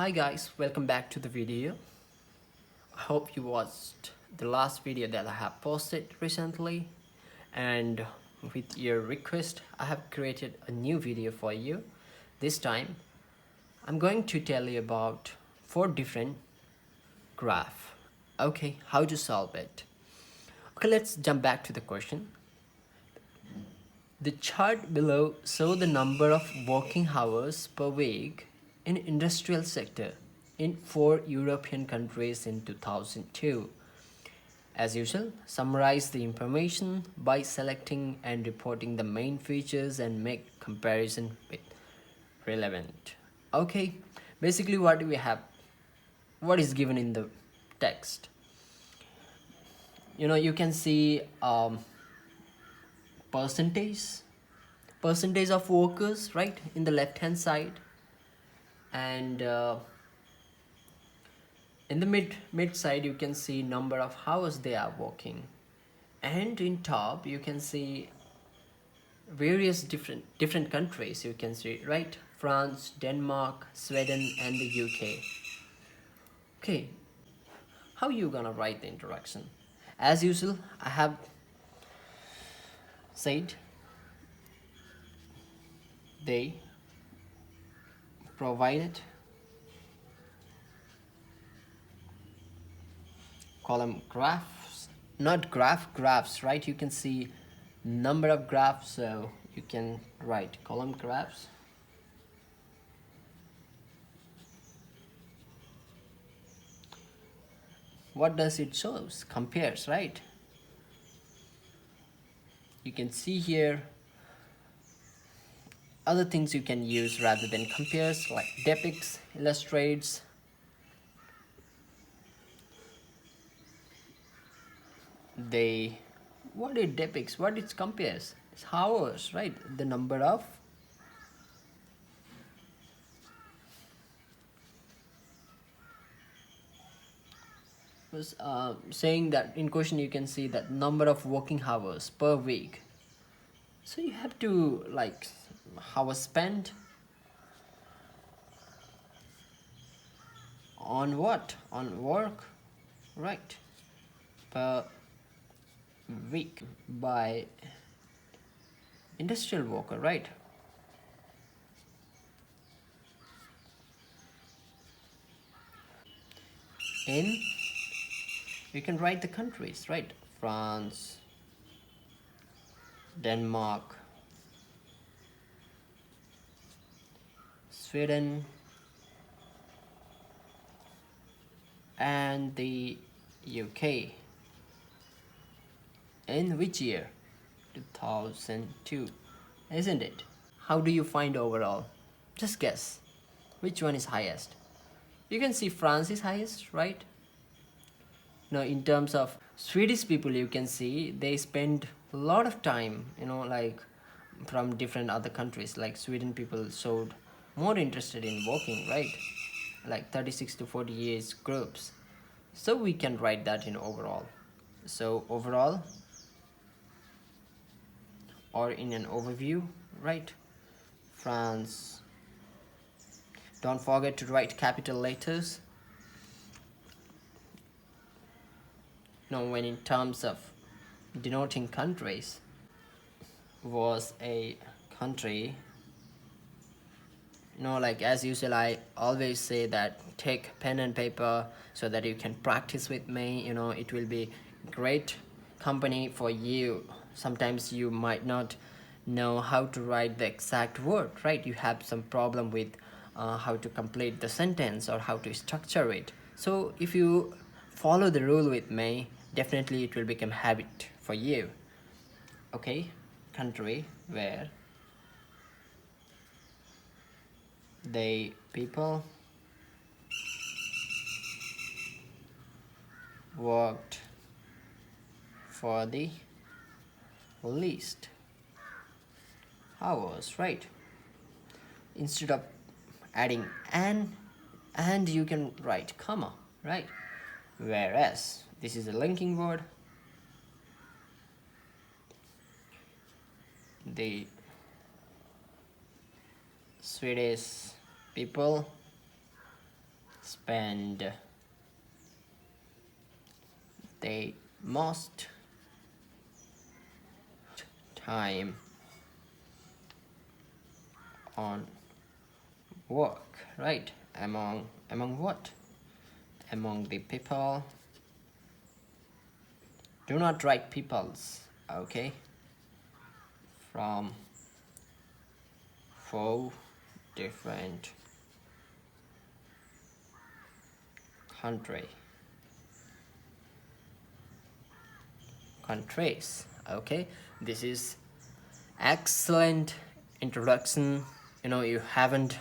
Hi guys, welcome back to the video. I hope you watched the last video that I have posted recently, and with your request I have created a new video for you. This time I'm going to tell you about 4 different graph. Okay, how to solve it. Okay, let's jump back to the question. The chart below shows the number of working hours per week in industrial sector in 4 European countries in 2002. As usual, summarize the information by selecting and reporting the main features and make comparison with relevant. Okay, basically what we have, what is given in the text. You can see percentage of workers right in the left hand side, and in the mid side you can see number of hours they are working, and in top you can see various different countries. You can see right, France, Denmark, Sweden and the UK. Okay, how you gonna write the introduction? As usual, I have said they provided column graphs, not graphs, right? You can see number of graphs, so you can write column graphs. What does it shows? Compares, right? You can see here other things you can use rather than compares, like depicts, illustrates. What it depicts, what it compares, it's hours, right? The number of was saying that in question you can see that number of working hours per week. So you have to like hours spent on what? On work, right? Per week by industrial worker, right? In, you can write the countries, right? France, Denmark, Sweden and the UK. In which year? 2002, isn't it? How do you find overall? Just guess. Which one is highest? You can see France is highest, right? Now in terms of Swedish people, you can see they spend a lot of time, like from different other countries. Like Sweden people showed more interested in working, right? Like 36 to 40 years groups. So we can write that in overall. So overall, or in an overview, right? France. Don't forget to write capital letters. Now when in terms of denoting countries, was a country, like as usual I always say that take pen and paper so that you can practice with me. It will be great company for you. Sometimes you might not know how to write the exact word, right? You have some problem with how to complete the sentence or how to structure it. So if you follow the rule with me, definitely it will become habit for you. Okay, country where the people worked for the least hours, right? Instead of adding and you can write comma, right? Whereas this is a linking word, the Swedish people spend the most time on work, right? Among what? Among the people. Do not write peoples, okay? From 4 different countries, okay? This is excellent introduction. You haven't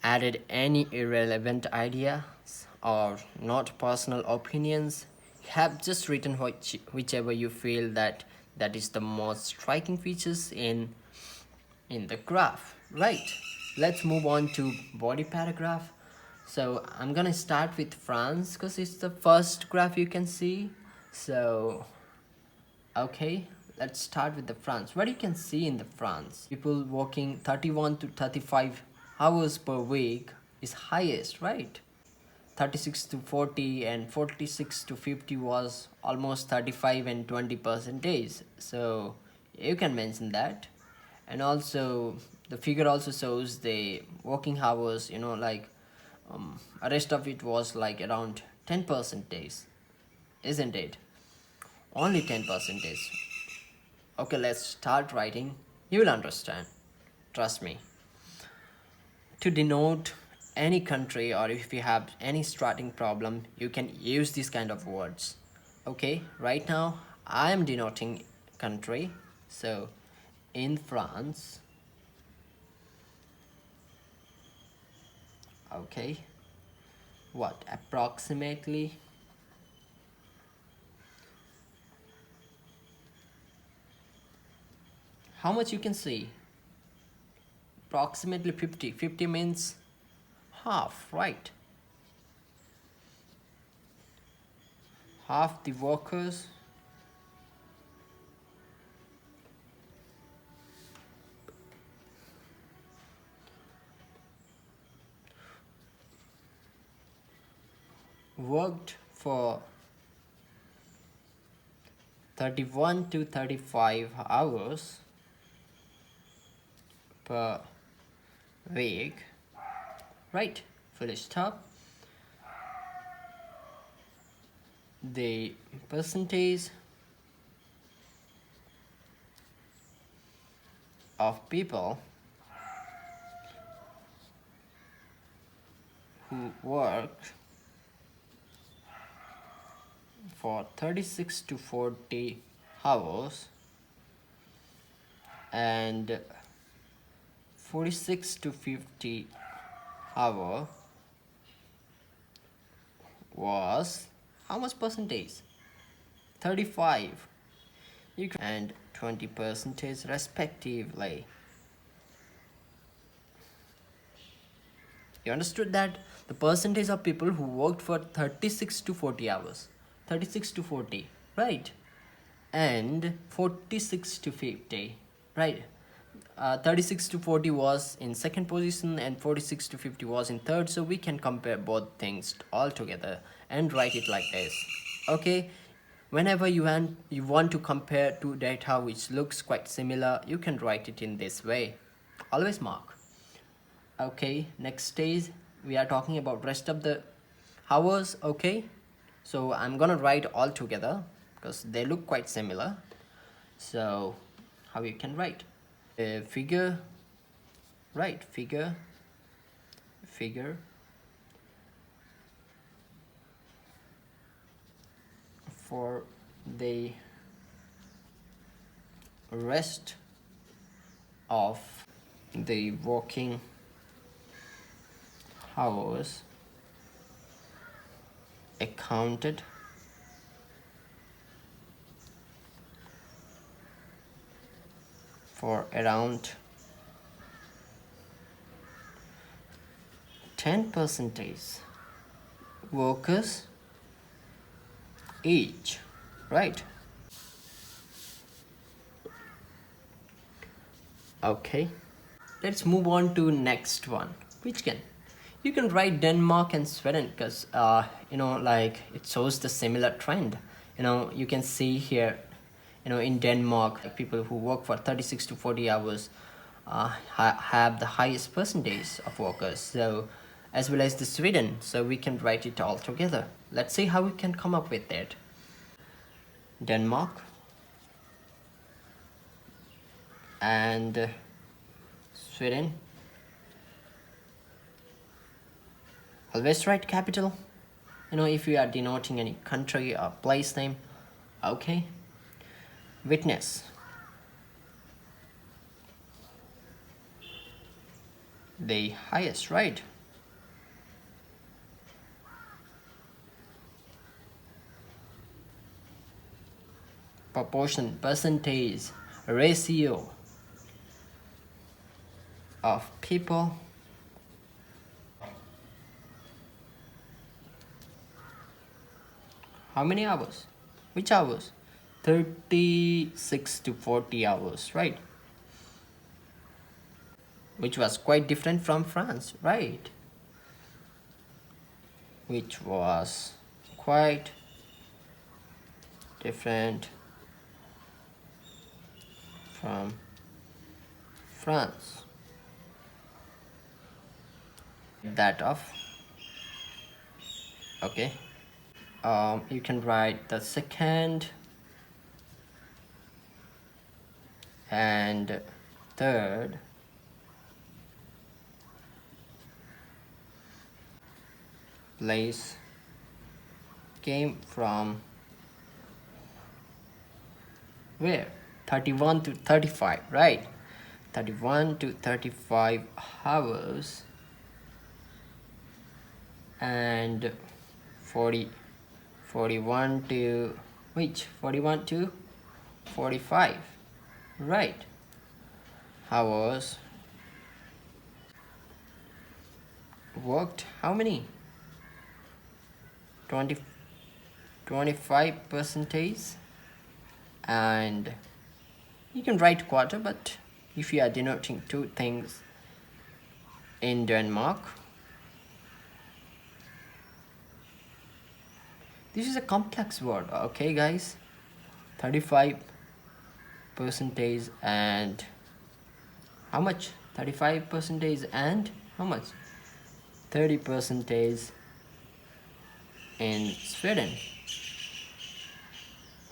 added any irrelevant ideas or not personal opinions. You have just written whichever you feel that is the most striking features in the graph, right? Let's move on to body paragraph. So I'm gonna start with France because it's the first graph you can see. So okay, let's start with the France. What you can see in the France, people working 31 to 35 hours per week is highest, right? 36 to 40 and 46 to 50 was almost 35 and 20 percentage. So you can mention that. And also the figure also shows the working hours, like rest of it was like around 10 percentage, isn't it? Only 10 percentage. Okay, let's start writing. You will understand. Trust me. To denote any country, or if you have any starting problem, you can use these kind of words. Okay, right now I am denoting country. So in France, okay, what approximately how much you can see? Approximately 50. 50 means half, right? Half the workers worked for 31 to 35 hours per week, right? Full stop. The percentage of people who work for 36 to 40 hours and 46 to 50 hour was how much percentage? 35 and 20 percentage respectively. You understood that the percentage of people who worked for 36 to 40 hours, 36 to 40, right? And 46 to 50, right? 36 to 40 was in second position and 46 to 50 was in third, so we can compare both things all together and write it like this. Okay, whenever you want to compare two data which looks quite similar, you can write it in this way. Always mark. Okay, next stage we are talking about rest of the hours. Okay, so I'm gonna write all together because they look quite similar. So how you can write figure, right? Figure for the rest of the working hours accounted for around 10% workers each, right? Okay, let's move on to next one. Which can You can write Denmark and Sweden because like it shows the similar trend. You can see here, in Denmark, like people who work for 36 to 40 hours have the highest percentage of workers, so as well as the Sweden. So we can write it all together. Let's see how we can come up with that. Denmark and Sweden. Always write capital, if you are denoting any country or place name. Okay. Witness. The highest, right? Proportion, percentage, ratio of people. How many hours? Which hours? 36 to 40 hours, right? Which was quite different from France, right? Which was quite different from France. That off. Okay. You can write the second and third place came from where? 31 to 35, right? 31 to 35 hours and 41 to which? 41 to 45, right? Hours worked. How many? 25 percentage. And you can write quarter, but if you are denoting two things in Denmark, this is a complex word. Okay guys, 35 percentage and how much? 35 percentage and how much? 30 percentage in Sweden.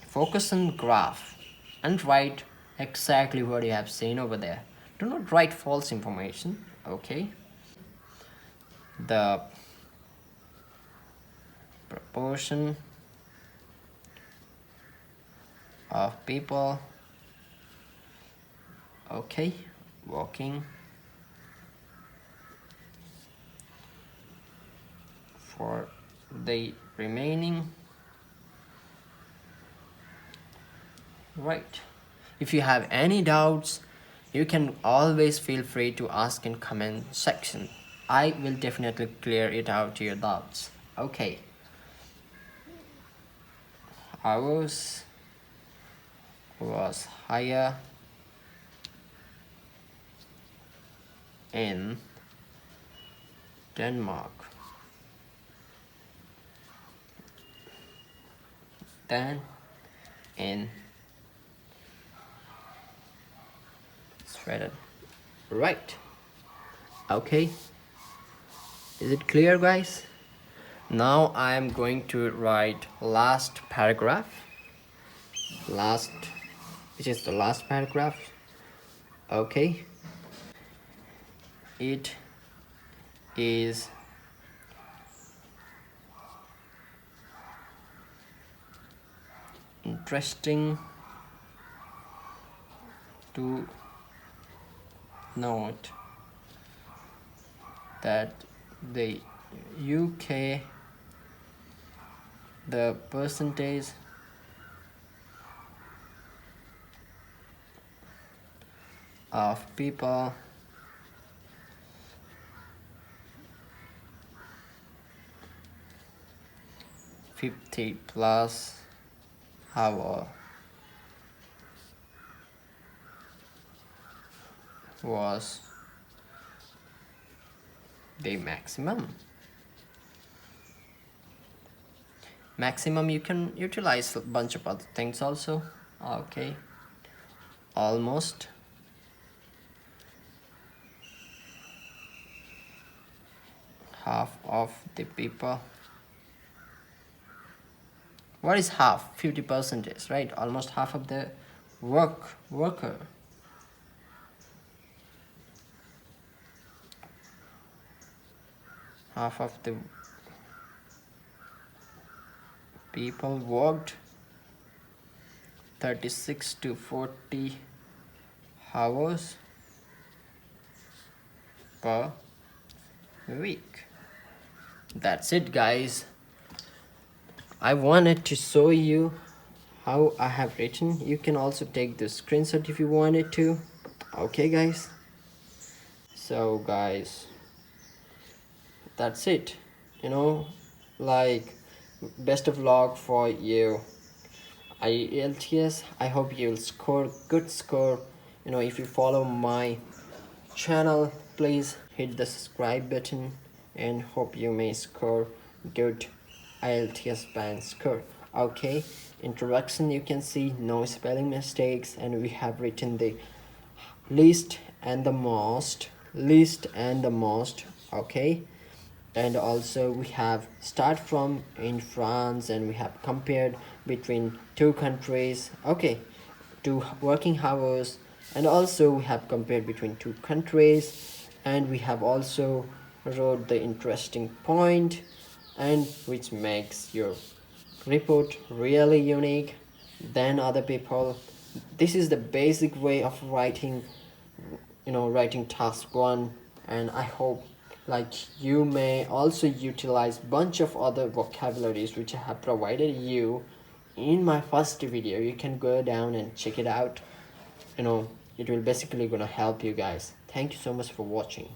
Focus on graph and write exactly what you have seen over there. Do not write false information, okay? The proportion of people, okay, working for the remaining, right? If you have any doubts, you can always feel free to ask in comment section. I will definitely clear it out to your doubts. Okay. Ours was higher in Denmark than in Sweden. Right. Okay. Is it clear, guys? Now I am going to write last paragraph. Which is the last paragraph. Okay. It is interesting to note that the UK, the percentage of people +50 hour was the maximum you can utilize a bunch of other things also. Okay, almost. Half of the people. What is half? 50% is right, almost half of the worker. Half of the people worked 36 to 40 hours per week. That's it, guys. I wanted to show you how I have written. You can also take the screenshot if you wanted to. Okay, guys. So, guys, that's it. You know, like, best of luck for you. Ielts. I hope you'll score good score. You know, if you follow my channel, please hit the subscribe button and hope you may score good Ielts band score. Okay, introduction, you can see no spelling mistakes, and we have written the least and the most. Okay, and also we have start from in France, and we have compared between two countries. Okay, two working hours, and also we have compared between two countries, and we have also wrote the interesting point, and which makes your report really unique than other people. This is the basic way of writing, writing task 1, and I hope like you may also utilize bunch of other vocabularies which I have provided you in my first video. You can go down and check it out. It will basically gonna help you guys. Thank you so much for watching.